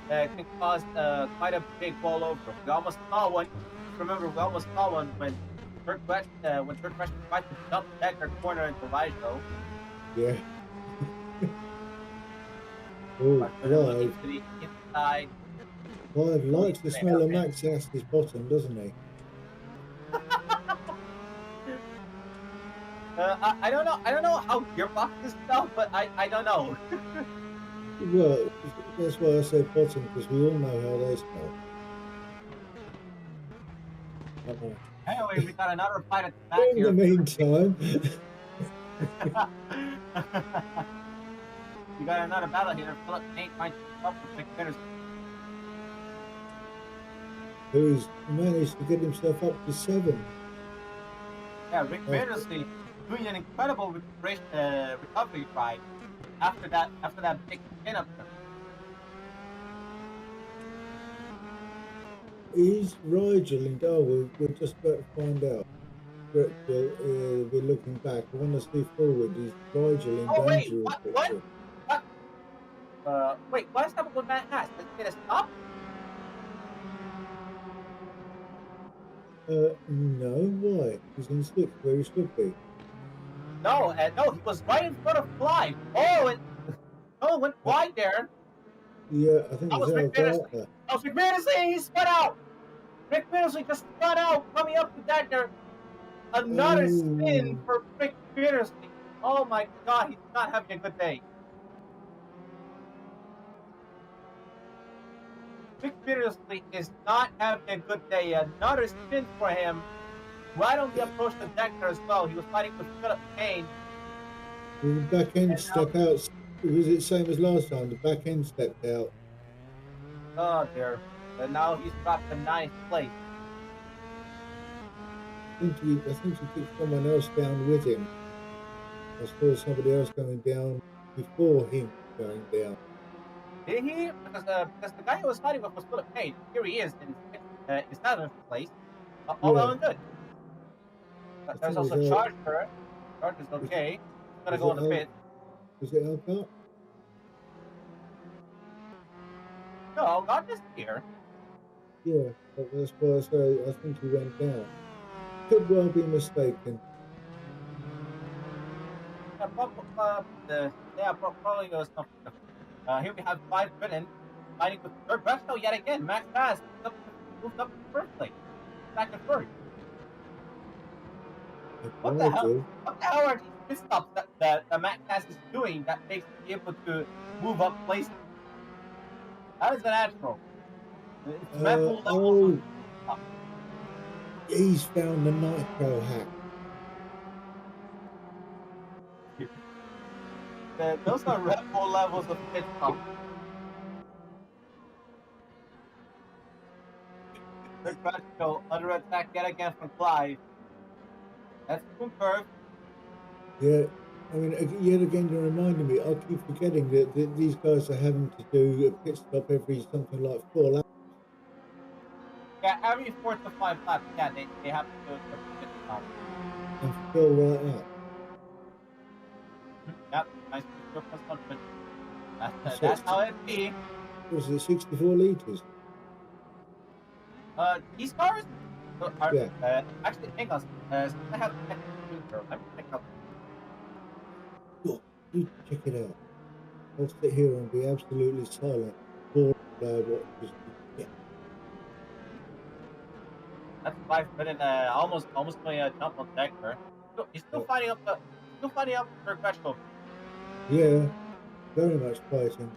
can cause quite a big rollover. We almost saw one. Just remember, we almost saw one when when Dirk West tried to dump Decker corner into Rijo. Yeah. Oh, But looking Clive. to the inside. Clive Oh, likes he's the gonna smell of hairpin. Max Yasti's bottom, doesn't he? I don't know. I don't know how gearboxes smell, but I don't know. Well, that's why I said bottom, because we all know how they smell. Anyway, we got another fight at the back In the here. meantime, We got another battle here. Philip Kane trying to keep up with Rick Peterson. who's managed to get himself up to 7. Yeah, Rick Peterson doing an incredible recovery ride after that big spin up there. Is Rigel in Darwin? We're just about to find out. We're looking back. I want to see forward. Is Rigel in Oh wait, danger of what? picture? What? Wait, what is happening with Matt Haas? Does he get a stop? No. Why? He's in 6th where he should be. No, no, he was right in front of Clive. Oh, and no, went wide there. Yeah, I think That it's was Al Rick Peterson. Gardner. That was Rick Peterson. He spun out. Rick Peterson just spun out, coming up to that there. Another spin Oh, for Rick Peterson. Oh my God, he's not having a good day. Rick Peterson is not having a good day. Another spin for him. Right on the approach to Decker as well. He was fighting with Philip Kane. the back end And now, step out. Was it same as last time? The back end stepped out. oh dear. And now he's dropped to ninth place. I think he took someone else down with him. I saw somebody else going down before him going down. Did he? Because the guy who was fighting with was Philip Kane. Here he is in seventh place. All well Yeah, and good. I There's think it was also Charger. Charger's was, okay. He's gonna was go it on the pit. Was it Elcott? No, God is here. Yeah, that's why I say I think he went down. Could well be mistaken. Yeah, probably goes something different. Here we have 5 Britain fighting with third Breslau yet again. Max has moved up to first place, back to first. What the hell? Nigel, What the hell are these pit stops that Max has is doing that makes him be able to move up places? How is that natural? It's Red Bull levels of oh, stuff. he's found the nitro hack. Those are Red Bull levels of pit stop. Third Breslau under attack yet again from Clive. That's Spoon Curve. Yeah, I mean, yet again, you're reminding me. I keep forgetting that these guys are having to do a pit stop every something like 4 laps Yeah, every 4 to 5 laps, yeah, they have to do their pit stop. and fill right up. Yep, nice fuel consumption. That's That's it. how it be. Was it 64 liters? These cars are Yeah. actually hang on. Since I have the second scooter, let me check out. Oh, you check it out. I'll sit here and be absolutely silent. For what just yeah. That's 5 minute. Almost doing a jump on Decker. He's still Yeah. fighting up the. Still fighting up for Gresham. Yeah, very much fighting.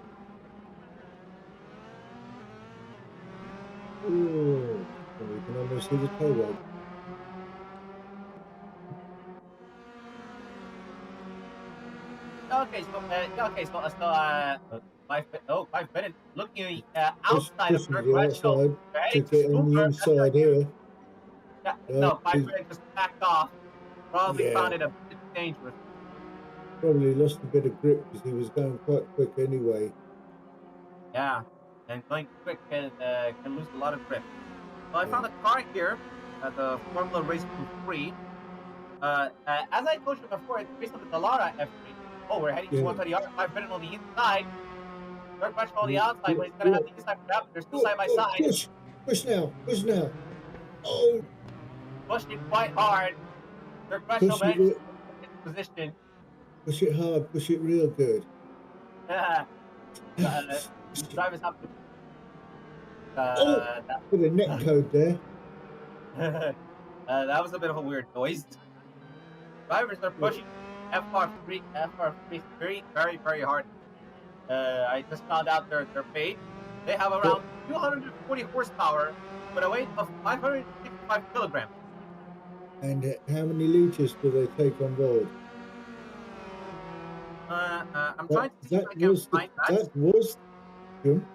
Oh, well, you can almost see the tow rope. Okay, so yeah, okay, so 5 minutes. Looking outside of Pushing Dirk the Gresham, outside to heading to get on the Stuber. That's inside right. here. Yeah, Uh, no, 5 minutes just backed off. Probably yeah, found it a bit dangerous. probably lost a bit of grip because he was going quite quick anyway. Yeah, and going quick can lose a lot of grip. So I Yeah, found a car here at the Formula RaceRoom 3. As I told you before, it's based on the Dallara F3. Oh, we're heading yeah. towards the yard. 5 minutes on the inside. Third much on the outside, but he's gonna have Oh, the inside grab. They're still oh, side by oh, side. push, push now. Oh, Pushing quite hard. Third Gresham push it, managed to get his position. push it hard, push it real good. uh, these drivers have to. Oh, That, bit of net code there. that was a bit of a weird noise. Drivers are pushing FR3 very hard. I just found out their weight. They have But, around 240 horsepower with a weight of 565 kilograms. and how many liters do they take on board? I'm That trying to see if I can find that. that was Jim.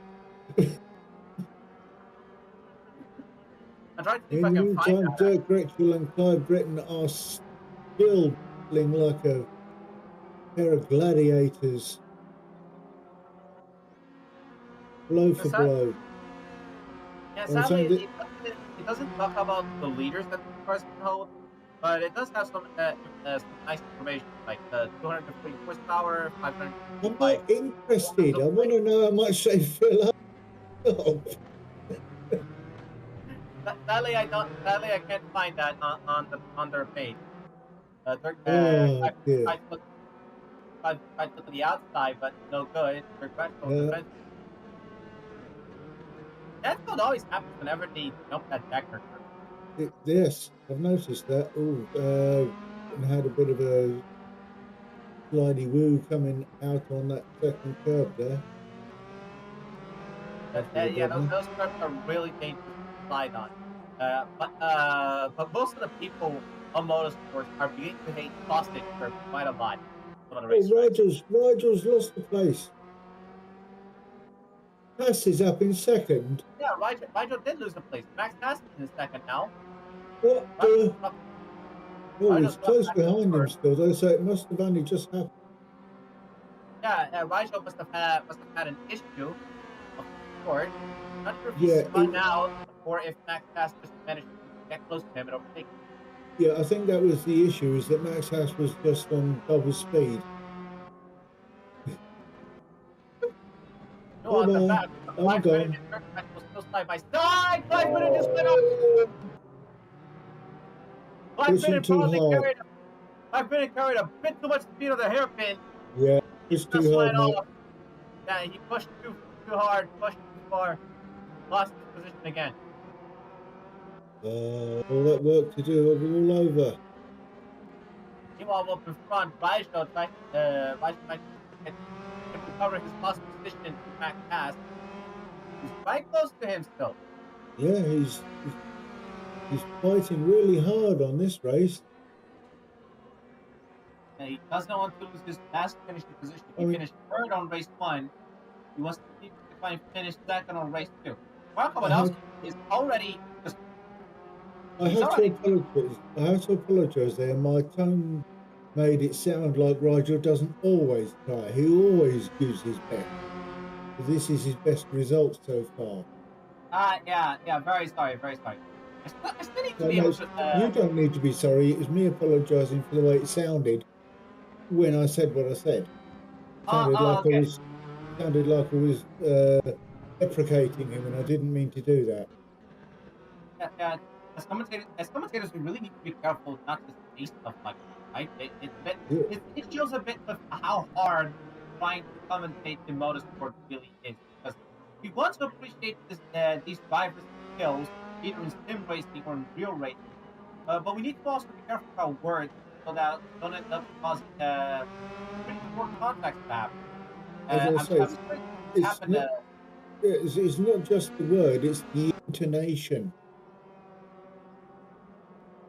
I'm trying to see if I In the can find meantime, that. Dirk Gretschel and Clive Britton are still battling like a pair of gladiators, blow for blow. Yeah, I was sadly, saying that, it doesn't talk about the leaders that the cars can hold, but it does have some nice information, like 240 horsepower, I'm 555 not interested. I want to know how much they fill up. Oh, Sadly, I don't. Sadly, I can't find that on their page. oh dear. I took to the outside, but no good. They're questionable Yeah, defense. That's what always happens whenever they jump that decker. yes, I've noticed that. Oh, and had a bit of a slidey woo coming out on that second curve there. After the Yeah, dead man. those curves are really dangerous to slide on. But most of the people on motorsports are beginning to hate sausage curves quite a lot on the Oh, racetrack. Rigel's lost the place. Haas is up in second. Yeah, Rigel did lose the place. Max Haas is in second now. What Rigel's the? dropped, Oh, he's Rigel's dropped close back to behind him third. still, though, so it must have only just happened. Yeah, Rigel must have had an issue of sort. Not sure if he's Yeah, spun out or if Max Haas just managed to get close to him and overtake him. yeah, I think that was the issue, is that Max Haas was just on double speed. No, Bye on the bye. back. I'm 5 minutes gone. in third match was still side by side. 5 minutes just went off. 5 minutes Pushing probably too hard. carried. 5 minutes carried a bit too much speed on the hairpin. Yeah, He pushed just too went hard, mate. off. Yeah, he pushed too hard, pushed too far, lost his position again. All that work to do, all over. Meanwhile, up in front, Raijo trying to recover his lost position to Max Pass. He's right close to him still. Yeah, he's fighting really hard on this race. And he doesn't want to lose his last finishing position. I He mean, finished third on race 1. He wants to see if he can finish second on race 2. Marco I have, Badowski is already just, I he's have to already apologise. I have to apologise there. My tone made it sound like Rigel doesn't always try. He always gives his best. This is his best result so far. yeah, very sorry, very sorry. I still need to No, be no, able to you don't need to be sorry. It was me apologising for the way it sounded when I said what I said. okay. Sounded like I was deprecating him, and I didn't mean to do that. Yeah, as commentators, we really need to be careful not to say stuff like that, right? Yeah, It shows a bit of how hard trying to commentate in motorsport really is. Because we want to appreciate these drivers' skills, either in sim racing or in real racing, but we need to also be careful with our words so that we don't end up causing pretty poor contacts to happen. as I I'm say, sure this it's happened. not. It's not just the word; it's the intonation.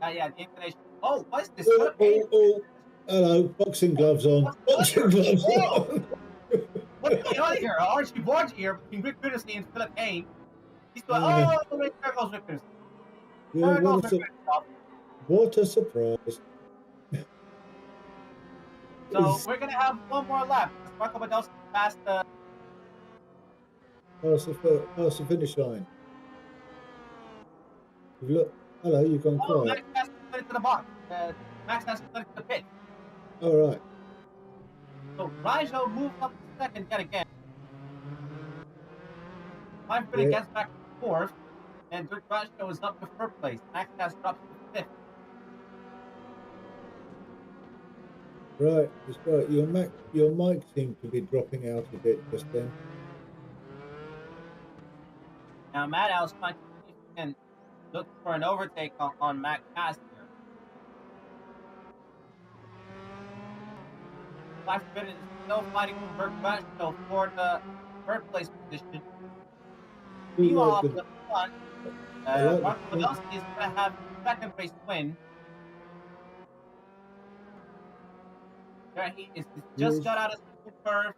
Yeah, the inclination. Oh, what is this? Oh, Philip Hayes? oh, oh! Hello, boxing gloves on. What's going on Boxing here? gloves Whoa! on. What's going on here? Archie Borgia here between Rick Peterson and Philip Haynes. He's going, Uh, oh, there goes Rick Peterson. yeah, There goes Rick Peterson. what a surprise! So Is we're going to have one more lap. Marco Badowski passed the. past the finish line. Look, hello, you've gone Oh, Max quiet. has to put it to the box. Max has to put it to the pit. All right. So Raijo moves up to second yet again. 5 minutes Yeah, gets back to fourth. And Dirk Raijo is up to third place. Max has dropped to fifth. right. That's right. Your mic seemed to be dropping out a bit just then. Now Matt Al's trying to see if he can look for an overtake on Max Pass here. 5 minutes is still fighting for Dirk Raijo for the third place position. Do Meanwhile, like up the in the front, I like the Marco front. Podolski is going to have second race win. There he is. He's just Yes. got out of the curve.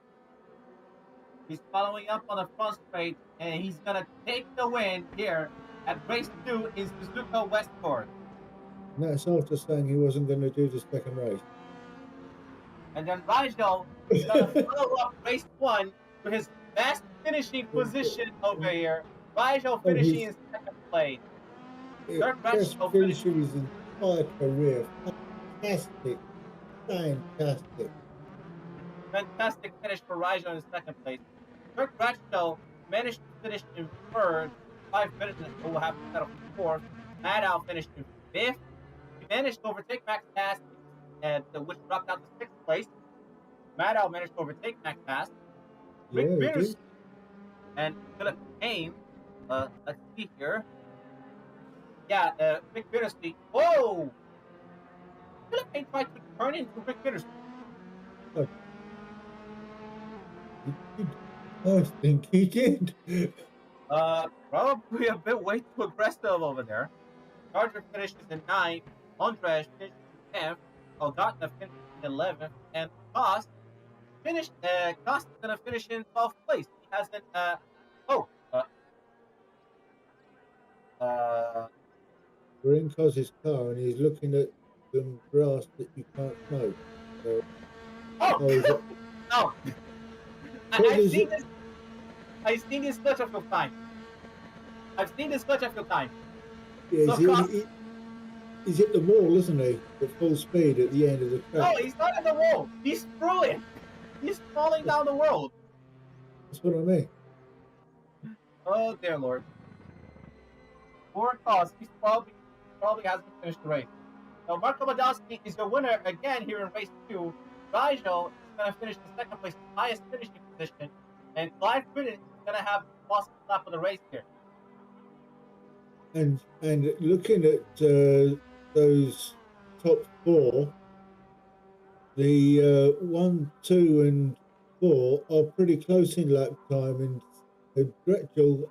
He's following up on the front straight, and he's going to take the win here at race 2 in Suzuka Westport. And that's after saying he wasn't going to do the second race. And then Rigel is going to follow up race 1 with his best finishing position over here. Rigel Oh, finishing his in second place. Dirk best Raijo finish finishing. of his entire career. Fantastic. Fantastic. Fantastic finish for Rigel in second place. Dirk Raijo managed to finish in third. 5 minutes and will have to settle for fourth. Maddow finished in fifth. He managed to overtake Max Pass, which dropped out to sixth place. Maddow managed to overtake Max Pass. Yeah, Rick he Peters did. and Philip Haynes. Let's see here. Yeah, Rick Peterson. Whoa! Philip Haynes tried to turn into Rick Peterson. Oh, he did. I think he did. Probably a bit way too aggressive over there. Charger finishes in 9th. Andres finishes in 10th. Aldatna finishes in 11th. And Cost finished. Cost is gonna finish in 12th place. He hasn't. Oh. We're in Coz's car and he's looking at some grass that you can't smoke. So, Oh. is it? No. What I've is seen it? this. I've seen this such a few times. I've seen this such a few times. Yeah, So Cost. he's hit the wall, isn't he? At full speed at the end of the track. No, he's not in the wall. He's through it. He's falling down the road. That's what I mean. Oh dear Lord. Poor cause. Probably hasn't finished the race. So Marco Badowski is your winner again here in race two. Rigel is going to finish in second place, highest finishing position, and Clive Britton is going to have the fastest lap of the race here. And looking at those top four, the 1, 2, and 4 are pretty close in lap time. And Gretchel,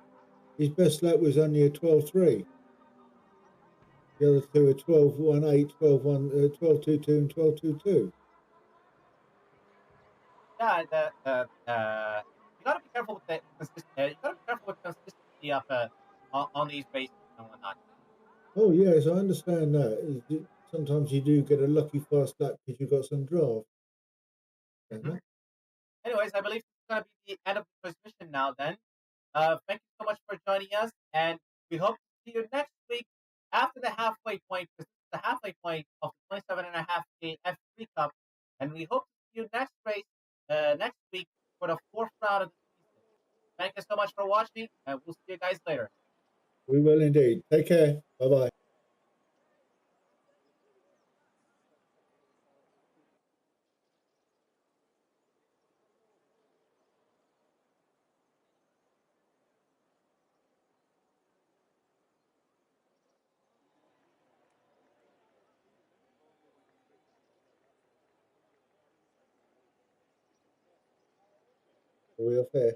his best lap was only a 12.3. The other two are 12.18, 12.1, 12.22, and 12.22. Yeah, you got to be careful with the you got to be careful with consistency of on these races and whatnot. Oh, yes, I understand that. Sometimes you do get a lucky fast lap because you've got some draft. Mhm. Anyways, I believe it's going to be the end of the transmission now. Then, thank you so much for joining us, and we hope to see you next week after the halfway point, because this is the halfway point of the 27.5K F3 Cup, and we hope to see you next race next week for the fourth round of the season. Thank you so much for watching, and we'll see you guys later. We will indeed. Take care. Bye bye. We are fair.